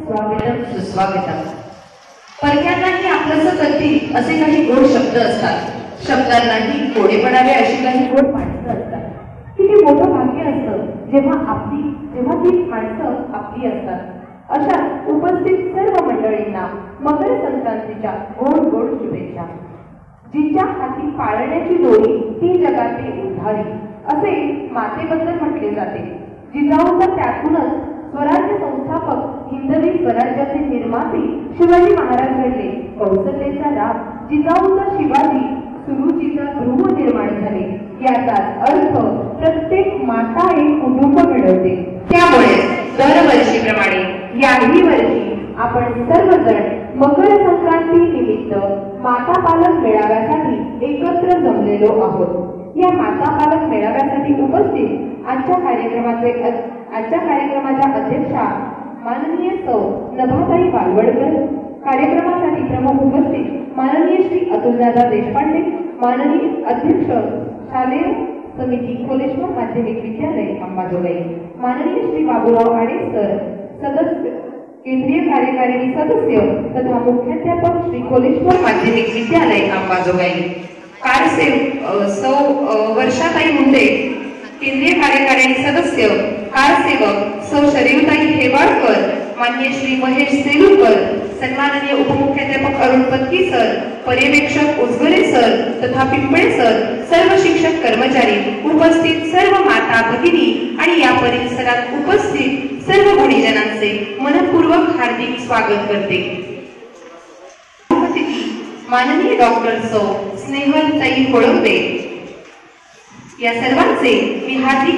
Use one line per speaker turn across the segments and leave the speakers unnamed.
स्वागतम सुस्वागतम. परक्यांनाही आपलंसं करतील असे काही गोड शब्द असतात. शब्दांनाही गोडे पडावे अशी काही गोड माणसं असतात. किती मोठं भाग्य असतं जेव्हा ती माणसं आपली असतात. अशा उपस्थित सर्व मंडळींना मकर संक्रांतीच्या गोड गोड शुभेच्छा. जिच्या हाती पाळण्याची दोरी ती जगाते उधारी असे मातेबद्दल म्हटले जाते. जिजाऊंना त्यातूनच स्वराज्य संस्थापक हिंदवी स्वराज्याचे निर्माते शिवाजी महाराज घडले. कौशल्याचा राग जिजाऊंचा शिवाजी सुरुचीचा गृह निर्माण झाले. याचाच अर्थ प्रत्येक माता एक कुटुंब घडवते. त्यामुळे दरवर्षीप्रमाणे याही वर्षी आपण सर्वजण मकर संक्रांती निमित्त माता पालक मेळाव्यासाठी एकत्र जमलेलो आहोत. या माता पालक मेळाव्यासाठी उपस्थित आजच्या कार्यक्रमाच्या अध्यक्षा माननीय सौ नभाताई बालवडकर, कार्यक्रमासाठी प्रमुख उपस्थित माननीय श्री अतुलदादा देशपांडे, माननीय अध्यक्ष शालेय समिती कोलेश्वर माध्यमिक विद्यालय अंबाजोगाई, माननीय श्री बाबूराव आडे सर सदस्य केंद्रीय कार्यकारिणी सदस्य तथा मुख्याध्यापक श्री कोलेश्वर माध्यमिक विद्यालय अंबाजोगाई, कारसेवक सौ वर्षाताई मुंडे केंद्रीय कार्यकारिणी सदस्य, कारसेवक सौ शरीरताई हेवाळकर, माननीय श्री महेश सेलुकर, सन्माननीय उपमुख्याध्यापक अरुण पत्की सर, पर्यवेक्षक उजगरे सर तथा पिंपळे सर, सर्व शिक्षक कर्मचारी, उपस्थित सर्व माता भगिनी आणि या परिसरात उपस्थित सर्व गुणीजनांचे मनपूर्वक हार्दिक स्वागत करते. माननीय डॉक्टर सौ स्नेहलताई होळंबे या सर्वांचे मी हार्दिक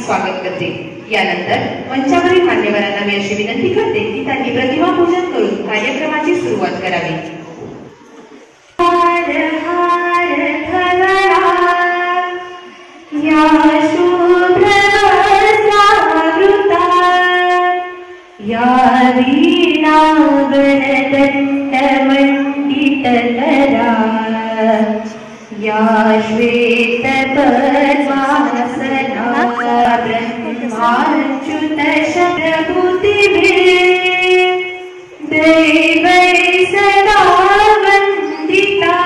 स्वागत करते. यानंतर मंचावरील मान्यवरांना मी अशी विनंती करते की त्यांनी प्रतिमा पूजन करून कार्यक्रमाची सुरुवात करावी. हार हार या शुभ्र जागृता या वीणा वरदंड मंडितकरा या श्वेत पद्मासना ब्रह्माच्युत शतभुतिभिः दैवै सदा वन्दिता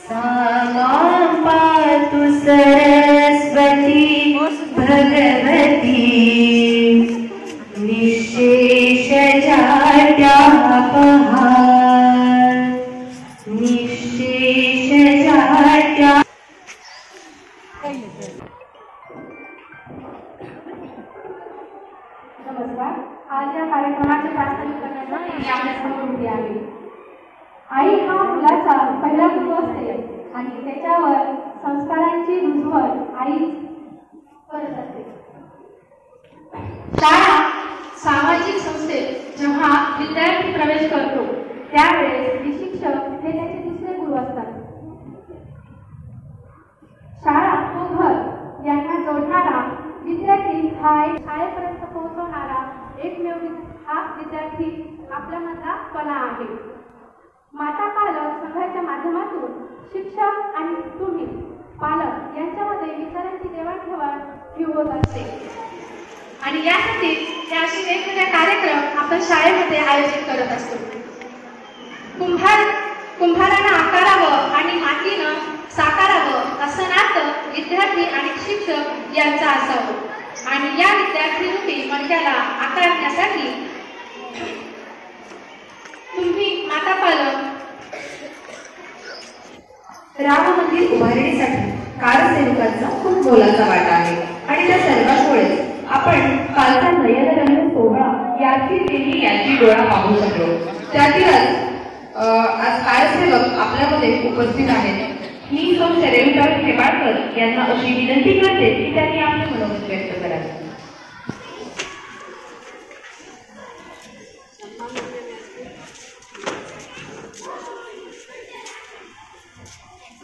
सा मां पातु सरस्वती भगवती निःशेष जाड्यापहा
नमस्कार. आज या कार्यक्रमाचे प्रास्ताविक करण्यासाठी मी आपल्यासमोर उभी आहे. आई हा मुलाचा पहिला गुरु असते आणि त्याच्यावर संस्कारांची रुजवण आई करत असते. शाळा सामाजिक संस्थेत जेव्हा विद्यार्थी प्रवेश करतो त्यावेळेस शिक्षक हे त्याचे दुसरे गुरु असतात. शाळा व घर यांना जोडणारा विद्यार्थी हा शाळेपर्यंत पोहोचवणारा एकमेव हा विद्यार्थी आपल्यामधला कणा आहे. माता पालक संघाच्या माध्यमातून शिक्षक आणि तुम्ही पालक यांच्यामध्ये विचारांची देवाणघेवाण ही होत असते आणि यासाठी हे असे वेगवेगळे कार्यक्रम आपण शाळेमध्ये आयोजित करत असतो. कुंभारानं आकारावं आणि मातीनं साकारावं असं नातं विद्यार्थी आणि शिक्षक यांचं असावं आणि या विद्यार्थी मणक्याला आकारण्यासाठी तुम्ही माता पालक
राम मंदिर उभारणीसाठी कारसेवकांचा खूप मोलाचा वाटा आहे आणि त्या सर्वांमुळे आपण कालचा नयनरम्य सोहळा याची देवी याची डोळा पाहू शकलो. त्यातीलच आज कारसेवक आपल्यामध्ये उपस्थित आहेत. मी सौ शरीरताई हेवाळकर यांना अशी विनंती करते की त्यांनी आपले मनोगत व्यक्त करावे.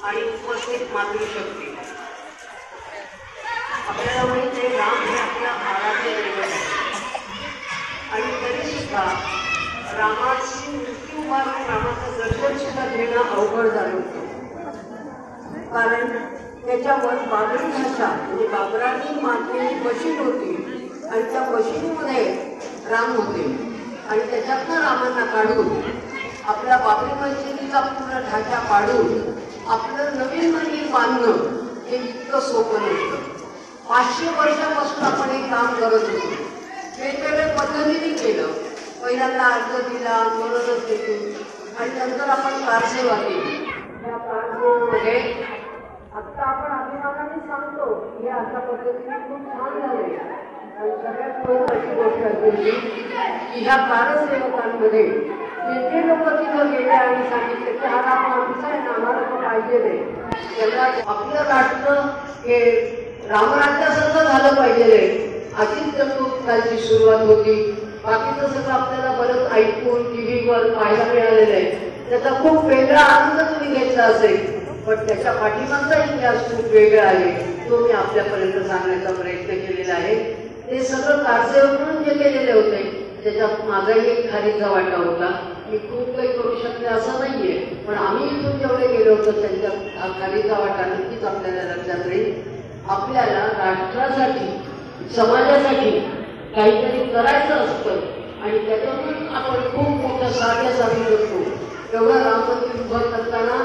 आणि उपस्थित मातृशक्ती आपल्याला माहिती आहे राम हे आपल्या आराध्य दैवत आहे आणि तरी सुद्धा रामाची मूर्ती उभारून रामाचं दर्शन सुद्धा घेणं अवघड झालं होतं. कारण त्याच्यावर बाबरी भाषा म्हणजे बाबरांनी मांडलेली बशीद होती आणि त्या बशीदीमध्ये राम होते आणि त्याच्यातनं रामांना काढून आपल्या बाबरी मस्जिदीचा पूर्ण ढाचा पाडून आपलं नवीन मंदिर बांधणं हे इतकं सोपं नव्हतं. 500 वर्षापासून आपण हे काम करत होतो. वेगवेगळ्या पद्धतीने केलं. पहिल्यांदा अर्ज दिला, मनोरथ देतो आणि नंतर आपण कारसेवा केली. या कारसेवेमध्ये आत्ता आपण अभिमानाने सांगतो हे अशा पद्धतीने खूप छान झाले. आणि सगळ्यात महत्त्वाची गोष्ट असेल की ह्या कारसेवकांमध्ये जे लोक तिथं गेले आणि सांगितले की हा राम आमचा आहे ना, आम्हाला तो पाहिजे नाही, त्यांना आपलं राष्ट्र हे रामराज्यासारखं झालं पाहिजे अशीच कालची सुरुवात होती. बाकीचं सगळं आपल्याला बरंच ऐकून टीव्हीवर पाहायला मिळालेलं आहे. त्याचा खूप वेगळा आनंद तुम्ही घेतला असेल, पण त्याच्या पाठीमागचा इतिहास खूप वेगळा आहे. तो मी आपल्यापर्यंत सांगण्याचा प्रयत्न केलेला आहे. ते सगळं कारसेवक म्हणून जे केलेले होते त्याच्यात माझाही एक खारीचा वाटा होता. मी खूप काही करू शकते असं नाहीये, पण आम्ही इथून जेवढे गेलो होतो त्यांच्या खारीचा वाटा नक्कीच आपल्याला लक्षात राहील. आपल्याला राष्ट्रासाठी समाजासाठी काहीतरी करायचं असतं आणि त्याच्यातून आपण खूप मोठं साध्य साधू शकतो. एवढं राम मंदिर उभं करताना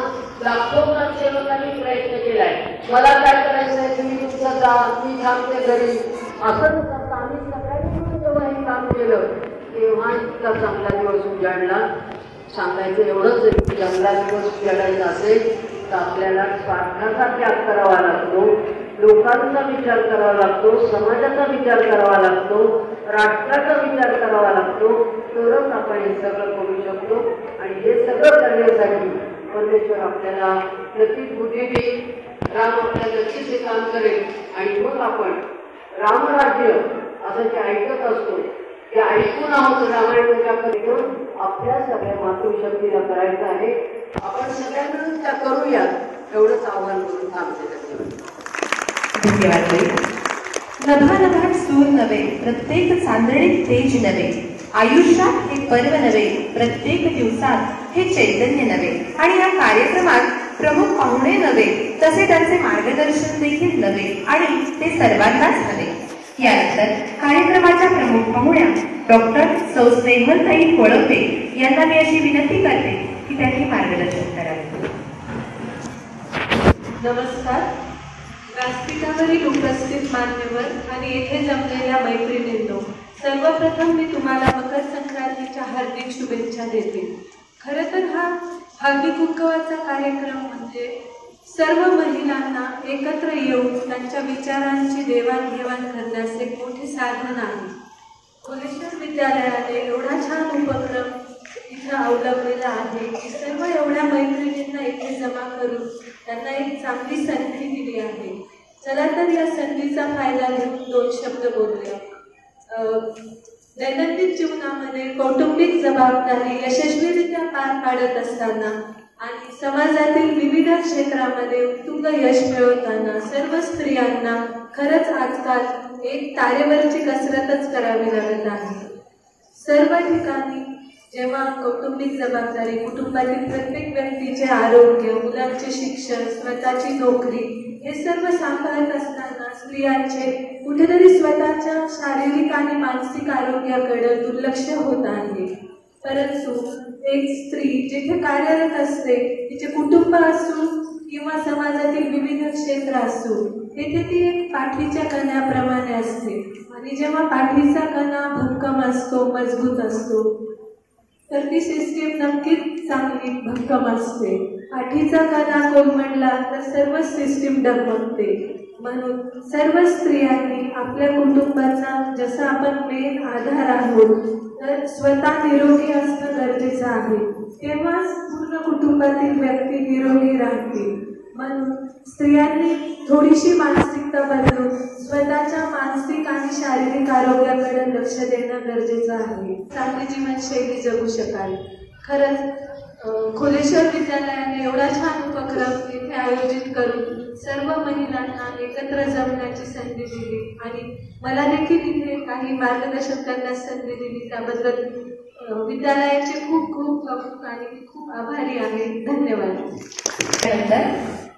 लाखो कारसेवकांनी प्रयत्न केलाय. मला काय करायचं आहे, तुम्ही तुमचं जा, मी थांबते घरी, असं करता आम्ही सगळ्यांनी मिळून जेव्हा हे काम केलं तेव्हा इतका चांगला दिवस उजाडला. सांगायचं एवढंच आहे, चांगला दिवस उजाडायचा असेल तर आपल्याला स्वार्थाचा त्याग करावा लागतो, लोकांचा विचार करावा लागतो, समाजाचा विचार करावा लागतो, राष्ट्राचा विचार करावा लागतो. तरच आपण हे सगळं करू शकतो. आणि हे सगळं करण्यासाठी परमेश्वर आपल्याला नक्कीच बुद्धी देईल. राम आपल्याला नक्कीच हे काम करेल आणि मग आपण रामराज्य असं जे ऐकत असतो ते ऐकून आहोत रामायणाच्या आपल्या सगळ्या मातृशक्तीला करायचं आहे. आपण सगळ्या मिळून त्या करूया एवढंच आव्हान करून थांबते.
धन्यवाद. नभानभाट सूर नव्हे, प्रत्येक चांदणीत तेज नव्हे, आयुष्यात हे पर्व नव्हे, प्रत्येक दिवसात हे चैतन्य नव्हे. आणि या कार्यक्रमात प्रमुख पाहुणे नव्हे, तसे त्यांचे मार्गदर्शन देखील नव्हे आणि ते सर्वांनाच नव्हे. यानंतर कार्यक्रमाच्या प्रमुख पाहुण्या डॉक्टर सौ स्नेहलताई कोळंबे यांना मी अशी विनंती करते की त्यांनी मार्गदर्शन करावे.
नमस्कार. व्यासपीठावरील उपस्थित मान्यवर आणि येथे जमलेल्या मैत्रिणींनो, सर्वप्रथम मी तुम्हाला मकर संक्रांतीच्या हार्दिक शुभेच्छा देते. खरं तर हा हळदी कुंकवाचा कार्यक्रम म्हणजे सर्व महिलांना एकत्र येऊन त्यांच्या विचारांची देवाणघेवाण करण्यास एक मोठे साधन आहे. खोलेश्वर विद्यालयाने एवढा छान उपक्रम इथं अवलंबलेला आहे की सर्व एवढ्या मैत्रिणींना इथे जमा करून त्यांना एक चांगली संधी दिली आहे. चला तर या संधीचा फायदा घेऊन 2 शब्द बोलूया. दैनंदिन जीवनामध्ये कौटुंबिक जबाबदारी यशस्वीरित्या पार पाडत असताना आणि समाजातील विविध क्षेत्रामध्ये उत्तुंग यश मिळवताना सर्व स्त्रियांना खरंच आजकाल एक तारेवरची कसरतच करावी लागत आहे. सर्व ठिकाणी जेव्हा कौटुंबिक जबाबदारी, कुटुंबातील प्रत्येक व्यक्तीचे आरोग्य, मुलांचे शिक्षण, स्वतःची नोकरी हे सर्व सांभाळत असताना स्त्रियांचे कुठेतरी स्वतःच्या शारीरिक आणि मानसिक आरोग्याकडे दुर्लक्ष होत आहे. परंतु एक स्त्री जिथे कार्यरत असते, तिचे कुटुंब असो किंवा समाजातील विविध क्षेत्र असो, तेथे ती एक पाठीच्या कण्याप्रमाणे असते. आणि जेव्हा पाठीचा कणा भक्कम असतो, मजबूत असतो, तर ती सिस्टीम नक्कीच चांगली भक्कम असते. पाठीचा कणा कोलमडला तर सर्व सिस्टीम डगमगते. म्हणून सर्व स्त्रियांनी आपल्या कुटुंबाचा जसा आपण मेन आधार आहोत, तर स्वतः निरोगी असणं गरजेचं आहे. तेव्हाच पूर्ण कुटुंबातील व्यक्ती निरोगी राहतील. म्हणून स्त्रियांनी थोडीशी मानसिकता बदलून स्वतःच्या मानसिक आणि शारीरिक आरोग्याकडे लक्ष देणं गरजेचं आहे. चांगली जीवनशैली जगू शकाल. खरंच खोलेश्वर विद्यालयाने एवढा छान उपक्रम इथे आयोजित करून सर्व महिलांना एकत्र जमण्याची संधी दिली आणि मला देखील इथे काही मार्गदर्शन करण्यास संधी दिली. त्याबद्दल विद्यालयाचे खूप खूप कौतुक आणि खूप आभारी आहे. धन्यवाद.
त्यानंतर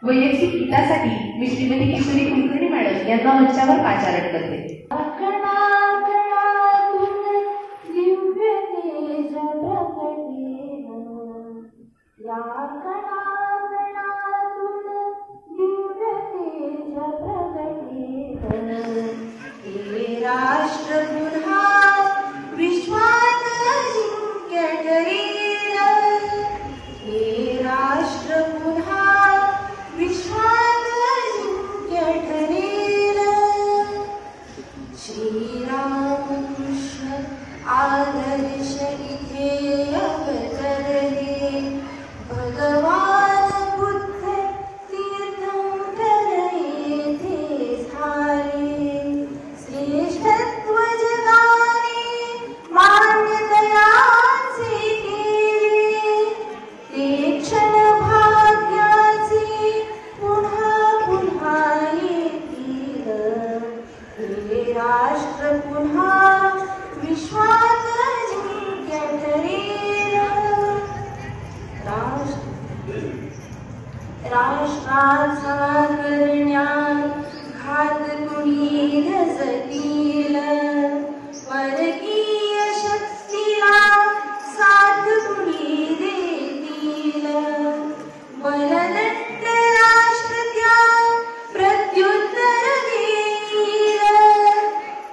वैयक्तिक हितासाठी मी श्रीमती किशोरी कुलकर्णी मॅडम यांना मंचावर पाचारण करते.
आदर्श इथे अवतरले भगवान बुद्ध तीर्थंकर येथे झाले श्रेष्ठत्व जगाने मान्यतयाचे केले ते क्षण भाग्याचे पुन्हा पुन्हा येतील हे राष्ट्र पुन्हा विश्वात जिंक्य ठरेल राष्ट्राचा करण्यात घात कुणी रचतील परकीय शक्तीला साथ कुणी देतील बलदट्ट राष्ट्र त्या प्रत्युत्तर देईल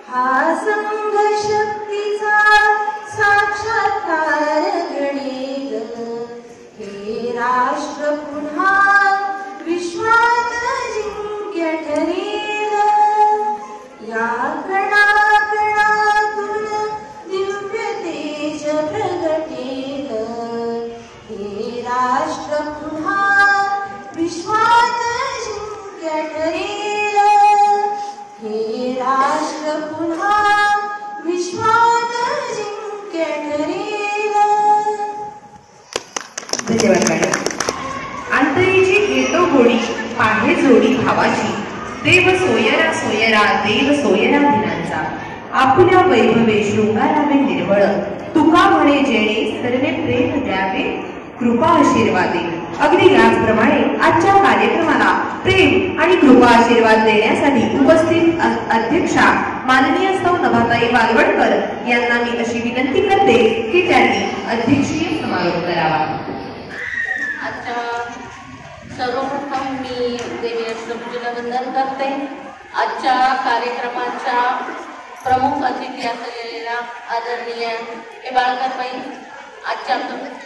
हा संघ शक्तीचा साक्षात्कार घडेल हे राष्ट्र पुन्हा विश्वात जिंक्य ठरेल या कणाकणातून दिव्य तेज प्रगटेल हे राष्ट्र पुन्हा विश्वात जिंक्य ठरेल हे राष्ट्र पुन्हा विश्वात जिंक्य ठरेल.
धन्यवाद मॅडम. अंतरीची घेतो गोडी पाहे जोडी भावाची देव सोयरा सोयरा देव सोयरा दिनांचा आपुल्या वैभवे शृंगारावे निर्मळ तुका म्हणे जेणे सर्वे प्रेम द्यावे कृपा आशीर्वादे. अगदी याचप्रमाणे आजच्या कार्यक्रमाला प्रेम आणि कृपा आशीर्वाद देण्यासाठी उपस्थित अध्यक्षा माननीय सौ नभाताई वालवडकर यांना मी अशी विनंती करते की त्यांनी अध्यक्षीय समारोप करावा.
सर्वप्रथम मी देवी अष्टभुजीला वंदन करते. आजच्या कार्यक्रमाच्या प्रमुख अतिथी असलेल्या आदरणीय बाळकाबाई, आजच्या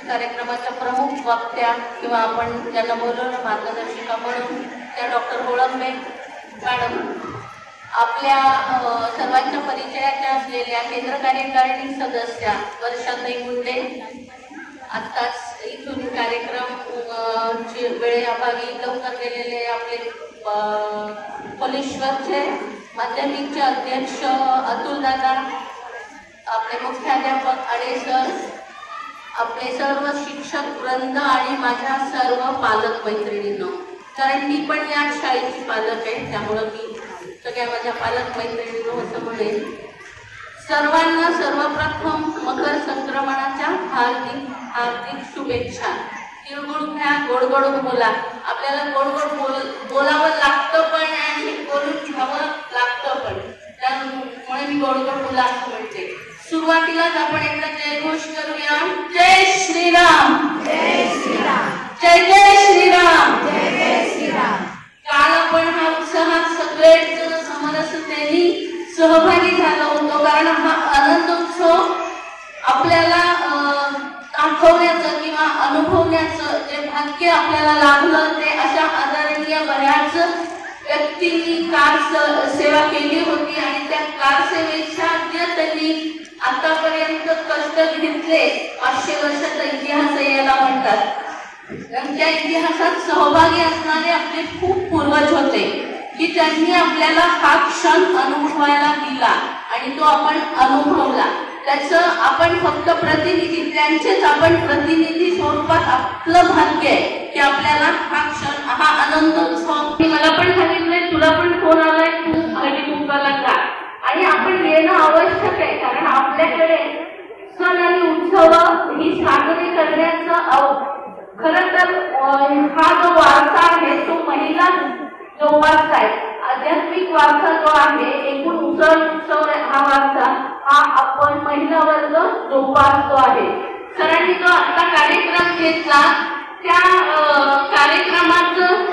कार्यक्रमाच्या प्रमुख वक्त्या किंवा आपण ज्यांना बोलवलं मार्गदर्शिका म्हणून त्या डॉक्टर होळंबे मॅडम, आपल्या सर्वांच्या परिचयाच्या असलेल्या केंद्र कार्यकारिणी सदस्या वर्षाताई मुंडे, आत्ताच इथून कार्यक्रम वेळेअभावी लवकर गेलेले आपले पोलीश्वरचे माध्यमिकचे अध्यक्ष अतुल दादा, आपले मुख्याध्यापक आडे सर, आपले सर्व शिक्षक वृंद आणि माझ्या सर्व पालक मैत्रिणींनो, कारण मी पण या शाळेची पालक आहे त्यामुळं मी सगळ्या माझ्या पालक मैत्रिणींनो असं म्हणेन. सर्वांना सर्वप्रथम मकर संक्रमणाच्या हार्दिक हार्दिक शुभेच्छा. तिळगुळ घ्या, गोड गोड बोला. आपल्याला गोड गोड बोलावं लागतं पण आणि बोलून घ्यावं लागतं पण, त्यामुळे मी गोड गोड बोला असं म्हणते. सुरुवातीलाच आपण एकदा जयघोष करूया. जय श्रीराम, जय श्रीराम, जय जय श्रीराम, जय जय श्रीराम. काल आपण हा उत्साहात सगळेच समरसतेने सहभागी झालो होतो, कारण हा आनंदोत्सव आपल्याला दाखवण्याचं किंवा अनुभवण्याचं जे भाग्य आपल्याला लाभलं ते अशा आदरणीय बऱ्याच व्यक्तींनी कार सेवा केली होती आणि त्या कार सेवेच्या जे त्यांनी आतापर्यंत कष्ट घेतले, 500 वर्षाचा इतिहास याला म्हणतात. त्या इतिहासात सहभागी असणारे आपले खूप पूर्वज होते की त्यांनी आपल्याला हा क्षण अनुभवायला दिला आणि तो आपण अनुभवला. त्याचं आपण फक्त प्रतिनिधी, त्यांचेच आपण प्रतिनिधी स्वरूपात आपलं भाग्य आहे की आपल्याला हा क्षण, हा आनंदोत्सव. मला पण सांगितलंय, तुला पण फोन आलाय, तू हळदी कुंकवाला जा, आणि आपण येणं आवश्यक आहे, कारण आपल्याकडे सण आणि उत्सव ही साजरी करण्याचं खरं तर हा जो वारसा आहे तो महिला जोपासताय. आध्यात्मिक वारसा जो आहे, एकूण उत्सव हा वारसा हा आपण महिला वर्ग जोपासतो आहे. सरांनी जो आता कार्यक्रम घेतला त्या कार्यक्रमाचं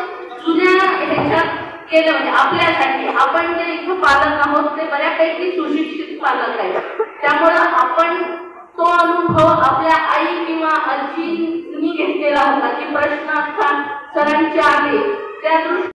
जुन्या ह्याच्यात केलं, म्हणजे आपल्यासाठी आपण जे इथं पालक आहोत ते बऱ्यापैकी सुशिक्षित पालक आहेत, त्यामुळं आपण तो अनुभव आपल्या आई किंवा आजींनी घेतलेला होता की प्रश्न आता सरांचे आहे त्या